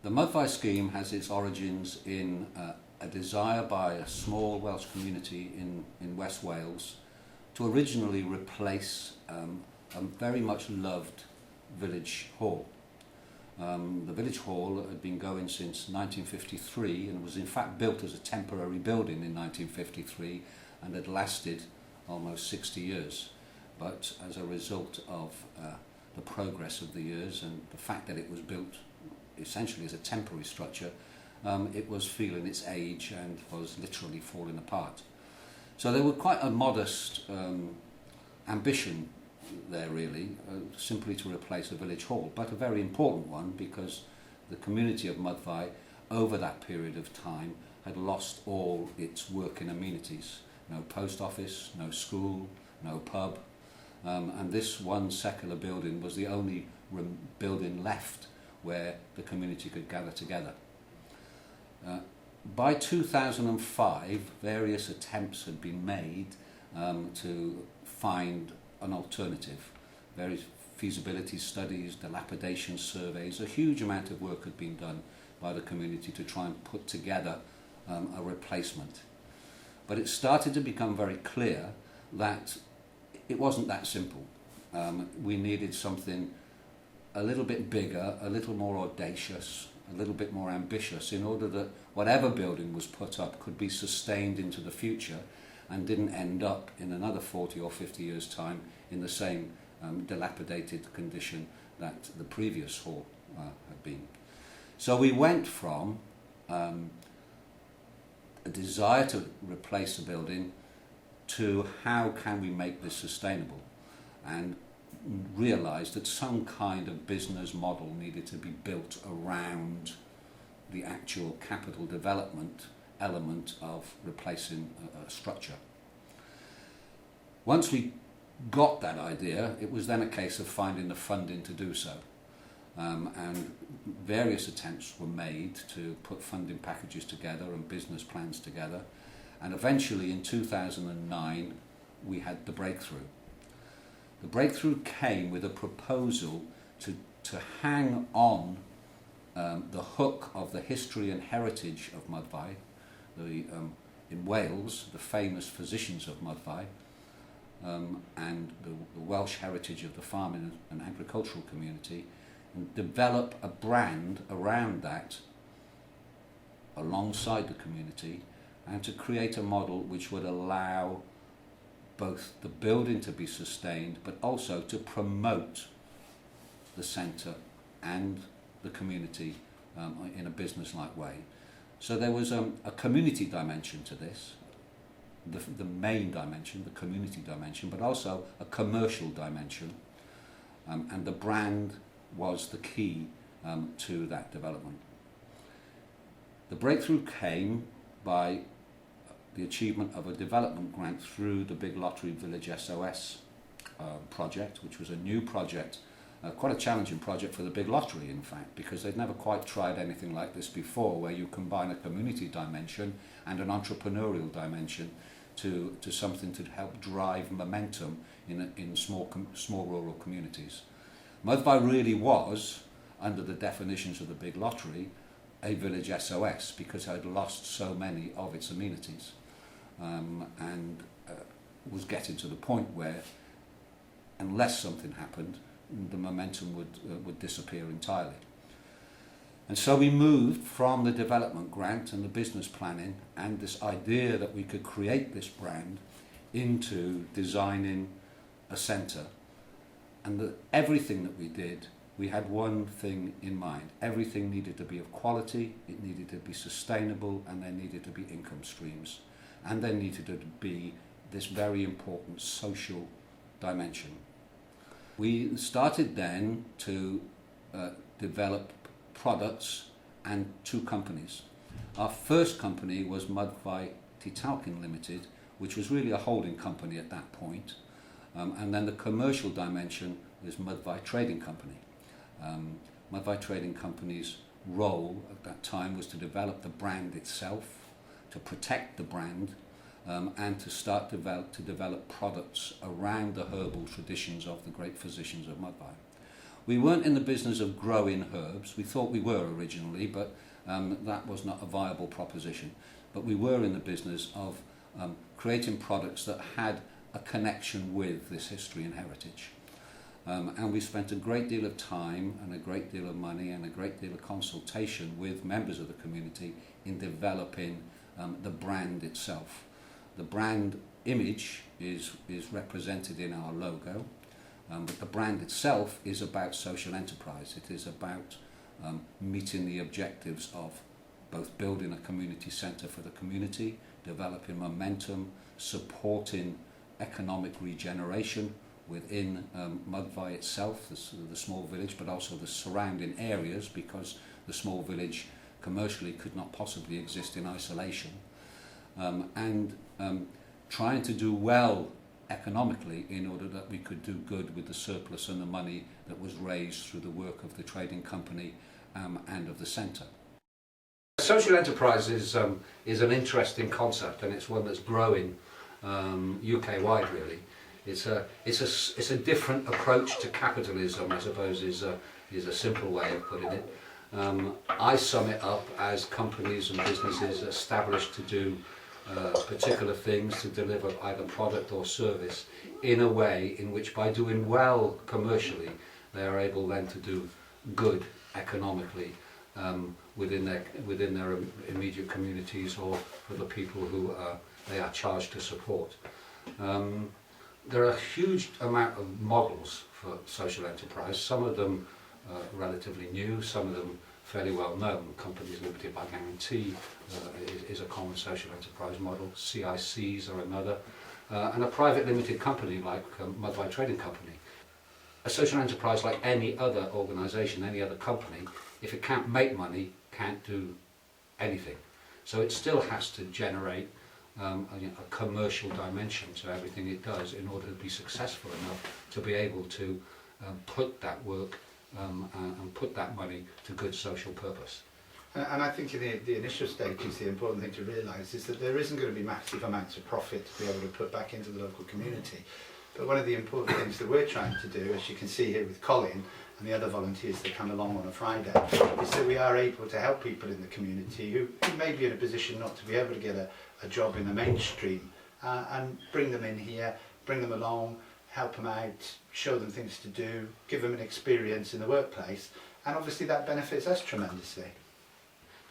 The Myddfai scheme has its origins in a desire by a small Welsh community in West Wales to originally replace a very much loved village hall. The village hall had been going since 1953 and was in fact built as a temporary building in 1953 and had lasted almost 60 years. But as a result of the progress of the years and the fact that it was built essentially as a temporary structure, it was feeling its age and was literally falling apart. So there were quite a modest ambition there really, simply to replace a village hall, but a very important one because the community of Myddfai over that period of time had lost all its working amenities. No post office, no school, no pub, and this one secular building was the only building left where the community could gather together. By 2005, various attempts had been made to find an alternative. Various feasibility studies, dilapidation surveys, a huge amount of work had been done by the community to try and put together a replacement. But it started to become very clear that it wasn't that simple. We needed something a little bit bigger, a little more audacious, a little bit more ambitious in order that whatever building was put up could be sustained into the future and didn't end up in another 40 or 50 years' time in the same dilapidated condition that the previous hall had been. So we went from a desire to replace a building to how can we make this sustainable, and realised that some kind of business model needed to be built around the actual capital development element of replacing a structure. Once we got that idea, it was then a case of finding the funding to do so. And various attempts were made to put funding packages together and business plans together. And eventually in 2009, we had the breakthrough. The breakthrough came with a proposal to hang on the hook of the history and heritage of Myddfai, in Wales, the famous physicians of Myddfai, and the Welsh heritage of the farming and agricultural community, and develop a brand around that alongside the community, and to create a model which would allow both the building to be sustained but also to promote the centre and the community in a business-like way. So there was a community dimension to this, the main dimension, the community dimension, but also a commercial dimension, and the brand was the key to that development. The breakthrough came by the achievement of a development grant through the Big Lottery Village SOS project, which was a new project, quite a challenging project for the Big Lottery in fact, because they'd never quite tried anything like this before, where you combine a community dimension and an entrepreneurial dimension to something to help drive momentum in small rural communities. Myddfai really was, under the definitions of the Big Lottery, a village SOS because it had lost so many of its amenities, and was getting to the point where, unless something happened, the momentum would disappear entirely. And so we moved from the development grant and the business planning and this idea that we could create this brand into designing a centre, and everything that we did, we had one thing in mind. Everything needed to be of quality, it needed to be sustainable, and there needed to be income streams. And there needed to be this very important social dimension. We started then to develop products and two companies. Our first company was Myddfai Talcen Limited, which was really a holding company at that point. And then the commercial dimension was Myddfai Trading Company. Myddfai Trading Company's role at that time was to develop the brand itself, to protect the brand, and to start to develop products around the herbal traditions of the great physicians of Myddfai. We weren't in the business of growing herbs. We thought we were originally, but that was not a viable proposition. But we were in the business of creating products that had a connection with this history and heritage. And we spent a great deal of time and a great deal of money and a great deal of consultation with members of the community in developing the brand itself. The brand image is represented in our logo, but the brand itself is about social enterprise. It is about meeting the objectives of both building a community centre for the community, developing momentum, supporting economic regeneration within Myddfai itself, the small village, but also the surrounding areas, because the small village commercially could not possibly exist in isolation, and trying to do well economically in order that we could do good with the surplus and the money that was raised through the work of the trading company and of the centre. Social enterprise is an interesting concept, and it's one that's growing UK-wide really. It's a different approach to capitalism, I suppose, is a simple way of putting it. I sum it up as companies and businesses established to do particular things, to deliver either product or service in a way in which, by doing well commercially, they are able then to do good economically within their immediate communities or for the people who they are charged to support. There are a huge amount of models for social enterprise, some of them relatively new, some of them fairly well known. Companies limited by guarantee is a common social enterprise model, CICs are another, and a private limited company like Myddfai Trading Company. A social enterprise, like any other organisation, any other company, if it can't make money, can't do anything. So it still has to generate a commercial dimension to everything it does in order to be successful enough to be able to put that work and put that money to good social purpose. And I think in the initial stages, the important thing to realise is that there isn't going to be massive amounts of profit to be able to put back into the local community. But one of the important things that we're trying to do, as you can see here with Colin and the other volunteers that come along on a Friday, is that we are able to help people in the community who may be in a position not to be able to get a job in the mainstream, and bring them in here, bring them along, help them out, show them things to do, give them an experience in the workplace, and obviously that benefits us tremendously.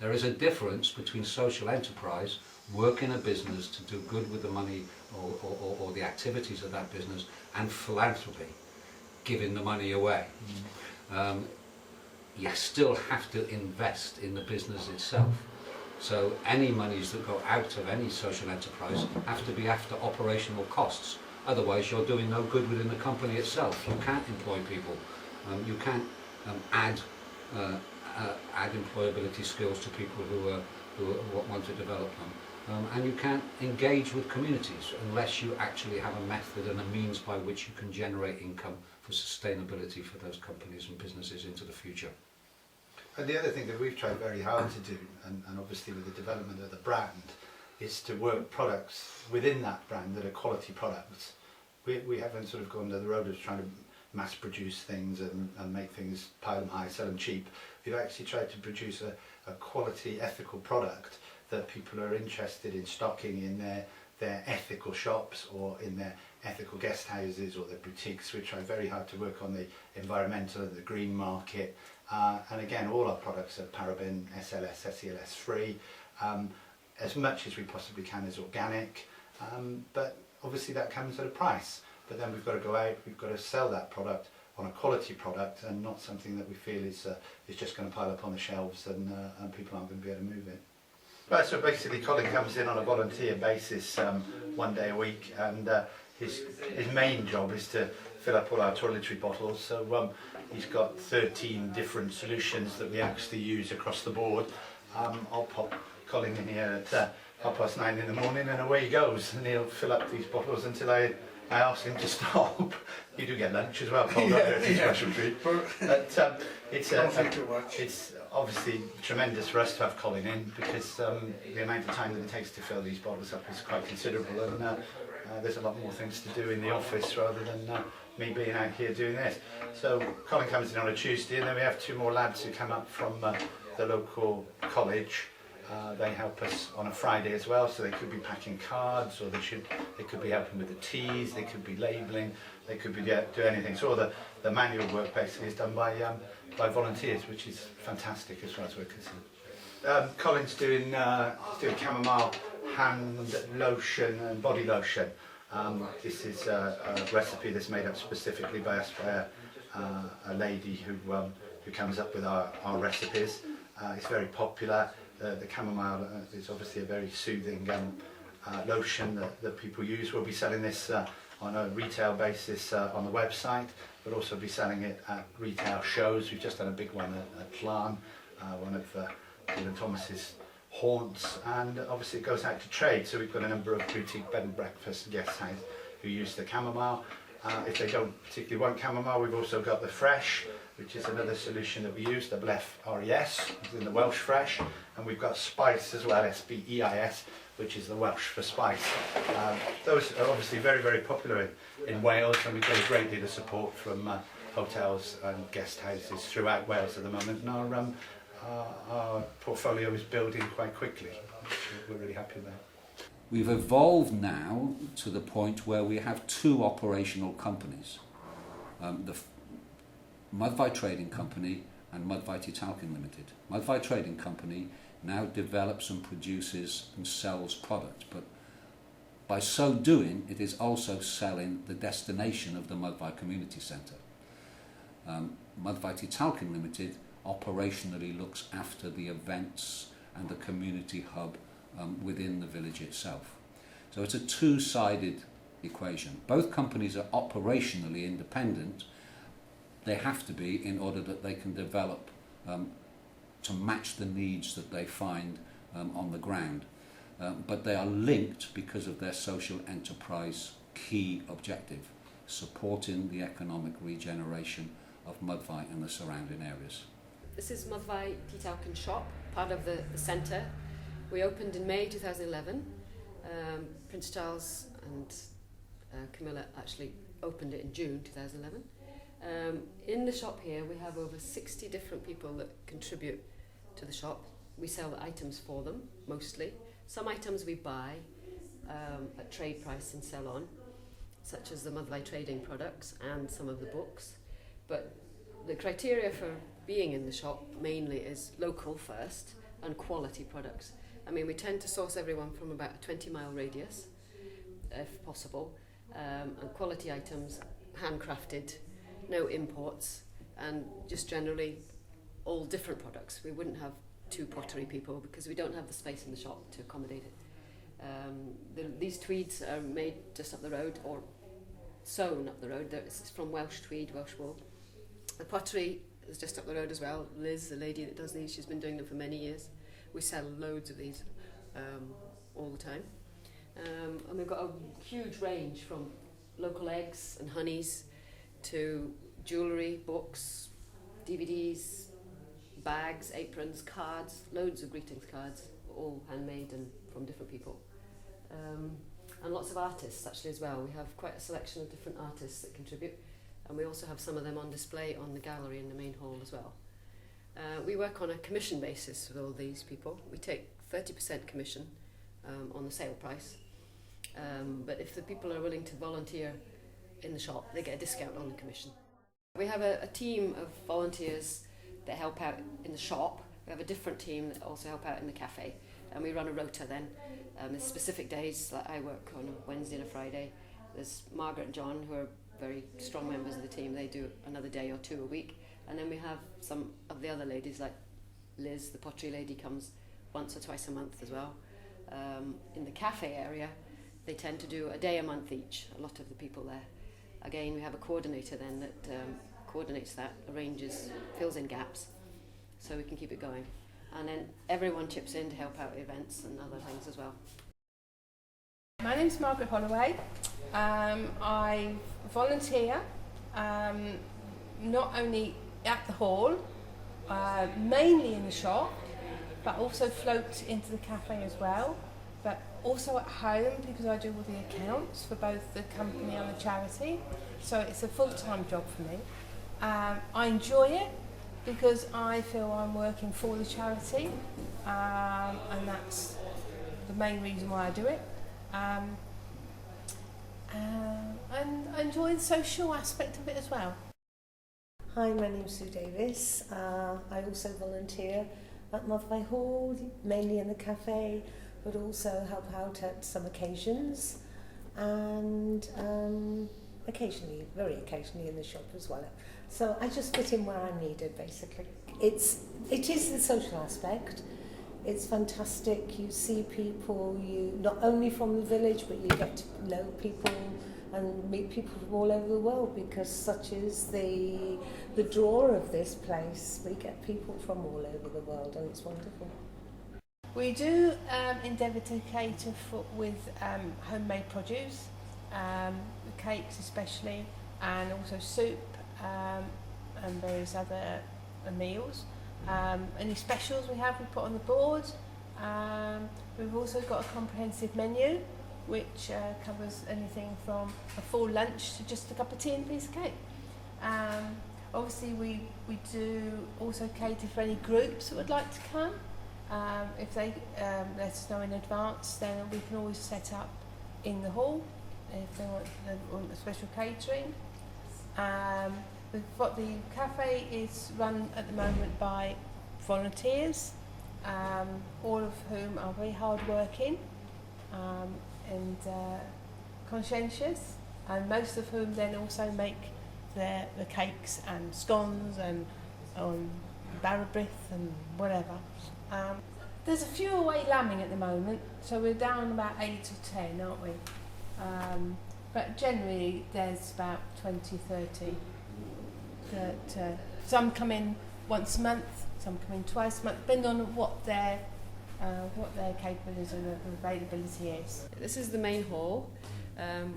There is a difference between social enterprise, work in a business to do good with the money or the activities of that business, and philanthropy, giving the money away. You still have to invest in the business itself. So any monies that go out of any social enterprise have to be after operational costs. Otherwise you're doing no good within the company itself. You can't employ people. You can't add employability skills to people who want to develop them. And you can't engage with communities unless you actually have a method and a means by which you can generate income for sustainability for those companies and businesses into the future. And the other thing that we've tried very hard to do, and obviously with the development of the brand, is to work products within that brand that are quality products. We haven't sort of gone down the road of trying to mass produce things and make things pile them high, sell them cheap. We've actually tried to produce a quality, ethical product that people are interested in stocking in their ethical shops or in their ethical guest houses or their boutiques. We try very hard to work on the environmental and the green market. And again, all our products are paraben, SLS, SELS free. As much as we possibly can is organic, but obviously that comes at a price. But then we've got to go out, we've got to sell that product on a quality product and not something that we feel is just going to pile up on the shelves and people aren't going to be able to move it. Right, so basically Colin comes in on a volunteer basis one day a week, and his main job is to fill up all our toiletry bottles. So he's got 13 different solutions that we actually use across the board. I'll pop Colin in here at 9:30 in the morning and away he goes, and he'll fill up these bottles until I ask him to stop. You do get lunch as well, Paul, it's a special treat. But it's obviously tremendous for us to have Colin in, because the amount of time that it takes to fill these bottles up is quite considerable, and there's a lot more things to do in the office rather than me being out here doing this. So Colin comes in on a Tuesday, and then we have 2 more lads who come up from the local college. They help us on a Friday as well, so they could be packing cards, or they could be helping with the teas, they could be labelling, they could be do anything. So all the manual work basically is done by volunteers, which is fantastic as far as we're concerned. Colin's doing chamomile hand lotion and body lotion. This is a recipe that's made up specifically by us by a lady who comes up with our recipes. It's very popular. The chamomile is obviously a very soothing lotion that people use. We'll be selling this on a retail basis on the website, but also be selling it at retail shows. We've just done a big one at Talcen, one of Dylan Thomas's haunts, and obviously it goes out to trade. So we've got a number of boutique bed and breakfast and guest houses who use the chamomile. If they don't particularly want chamomile, we've also got the fresh, which is another solution that we use, double F-R-E-S, in the Welsh fresh, and we've got spice as well, S-B-E-I-S, which is the Welsh for spice. Those are obviously very, very popular in Wales, and we get a great deal of support from hotels and guest houses throughout Wales at the moment, and our portfolio is building quite quickly, which we're really happy about. We've evolved now to the point where we have 2 operational companies. The Myddfai Trading Company and Myddfai Talcen Limited. Myddfai Trading Company now develops and produces and sells product, but by so doing it is also selling the destination of the Myddfai Community Centre. Myddfai Talcen Limited operationally looks after the events and the community hub within the village itself. So it's a 2-sided equation. Both companies are operationally independent. They have to be in order that they can develop to match the needs that they find on the ground. But they are linked because of their social enterprise key objective, supporting the economic regeneration of Myddfai and the surrounding areas. This is Myddfai Talcen shop, part of the centre. We opened in May 2011. Prince Charles and Camilla actually opened it in June 2011. In the shop here we have over 60 different people that contribute to the shop. We sell items for them, mostly. Some items we buy at trade price and sell on, such as the Myddfai trading products and some of the books. But the criteria for being in the shop mainly is local first and quality products. I mean, we tend to source everyone from about a 20-mile radius, if possible, and quality items, handcrafted, no imports, and just generally all different products. We wouldn't have 2 pottery people because we don't have the space in the shop to accommodate it. These tweeds are made just up the road or sewn up the road. It's from Welsh tweed, Welsh wool. The pottery is just up the road as well. Liz, the lady that does these, she's been doing them for many years. We sell loads of these all the time. And we've got a huge range from local eggs and honeys to jewellery, books, DVDs, bags, aprons, cards, loads of greetings cards, all handmade and from different people. And lots of artists actually as well. We have quite a selection of different artists that contribute, and we also have some of them on display on the gallery in the main hall as well. We work on a commission basis with all these people. We take 30% commission on the sale price, but if the people are willing to volunteer in the shop, they get a discount on the commission. We have a team of volunteers that help out in the shop. We have a different team that also help out in the cafe, and we run a rota then. There's specific days, like I work on a Wednesday and a Friday. There's Margaret and John, who are very strong members of the team. They do another day or 2 a week. And then we have some of the other ladies, like Liz, the pottery lady, comes once or twice a month as well. In the cafe area, they tend to do a day a month each, a lot of the people there. Again, we have a coordinator then that coordinates that, arranges, fills in gaps, so we can keep it going. And then everyone chips in to help out events and other things as well. My name's Margaret Holloway. I volunteer not only at the hall, mainly in the shop, but also float into the cafe as well. But also at home because I do all the accounts for both the company and the charity, so it's a full-time job for me. I enjoy it because I feel I'm working for the charity, and that's the main reason why I do it. And I enjoy the social aspect of it as well. Hi, my name's Sue Davies. I also volunteer at Myddfai Hall, mainly in the cafe, but also help out at some occasions, and very occasionally in the shop as well. So I just fit in where I'm needed, basically. It is the social aspect. It's fantastic. You see people, you not only from the village, but you get to know people and meet people from all over the world, because such is the draw of this place. We get people from all over the world, and it's wonderful. We do endeavour to cater with homemade produce, cakes especially, and also soup and various other meals. Any specials we put on the board. We've also got a comprehensive menu which covers anything from a full lunch to just a cup of tea and a piece of cake. Obviously we do also cater for any groups that would like to come. If they let us know in advance, then we can always set up in the hall if they want a special catering. We've got the cafe is run at the moment by volunteers, all of whom are very hard working and conscientious, and most of whom then also make the cakes and scones and barrabrith and whatever. There's a few away lambing at the moment, so we're down about 8 or 10, aren't we? But generally there's about 20, 30 that some come in once a month, some come in twice a month, depending on what their capabilities and availability is. This is the main hall.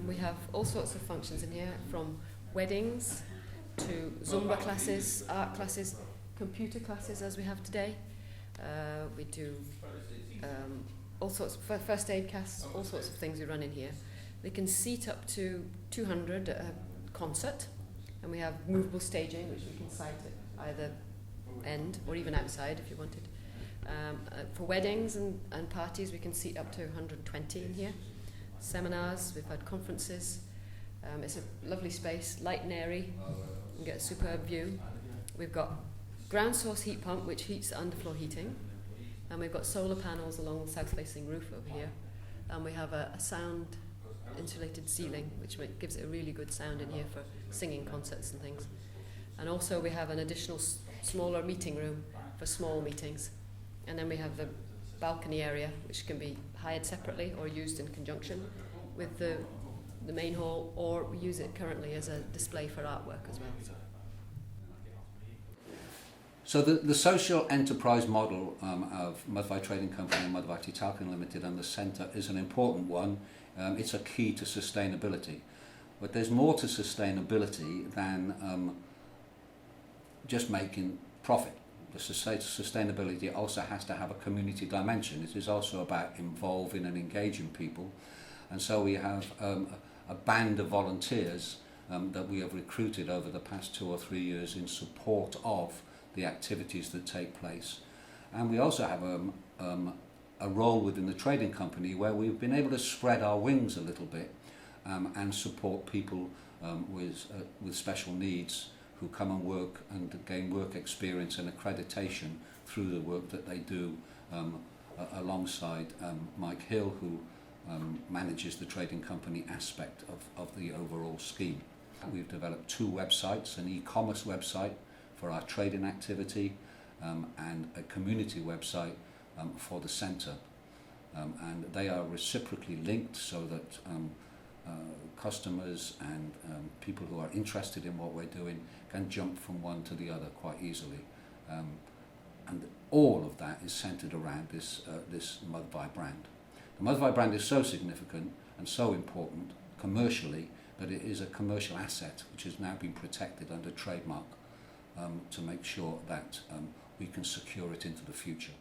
We have all sorts of functions in here, from weddings to Zumba classes, art classes, computer classes as we have today. We do all sorts of first aid casts, all sorts of things we run in here. They can seat up to 200 at a concert, and we have movable staging which we can site at either end or even outside if you wanted. For weddings and parties we can seat up to 120 in here. Seminars, we've had conferences. It's a lovely space, light and airy. You can get a superb view. We've got ground source heat pump which heats the underfloor heating, and we've got solar panels along the south facing roof over here, and we have a sound insulated ceiling which gives it a really good sound in here for singing concerts and things. And also we have an additional smaller meeting room for small meetings, and then we have the balcony area which can be hired separately or used in conjunction with the main hall, or we use it currently as a display for artwork as well. So the social enterprise model of Myddfai Trading Company and Myddfai Talcen Limited and the centre is an important one. It's a key to sustainability. But there's more to sustainability than just making profit. The sustainability also has to have a community dimension. It is also about involving and engaging people. And so we have a band of volunteers that we have recruited over the past 2 or 3 years in support of the activities that take place. And we also have a role within the trading company where we've been able to spread our wings a little bit and support people with special needs who come and work and gain work experience and accreditation through the work that they do alongside Mike Hill, who manages the trading company aspect of the overall scheme. We've developed 2 websites, an e-commerce website for our trading activity and a community website for the centre. And they are reciprocally linked so that customers and people who are interested in what we're doing can jump from one to the other quite easily. And all of that is centred around this Myddfai brand. The Myddfai brand is so significant and so important commercially that it is a commercial asset which has now been protected under trademark to make sure that we can secure it into the future.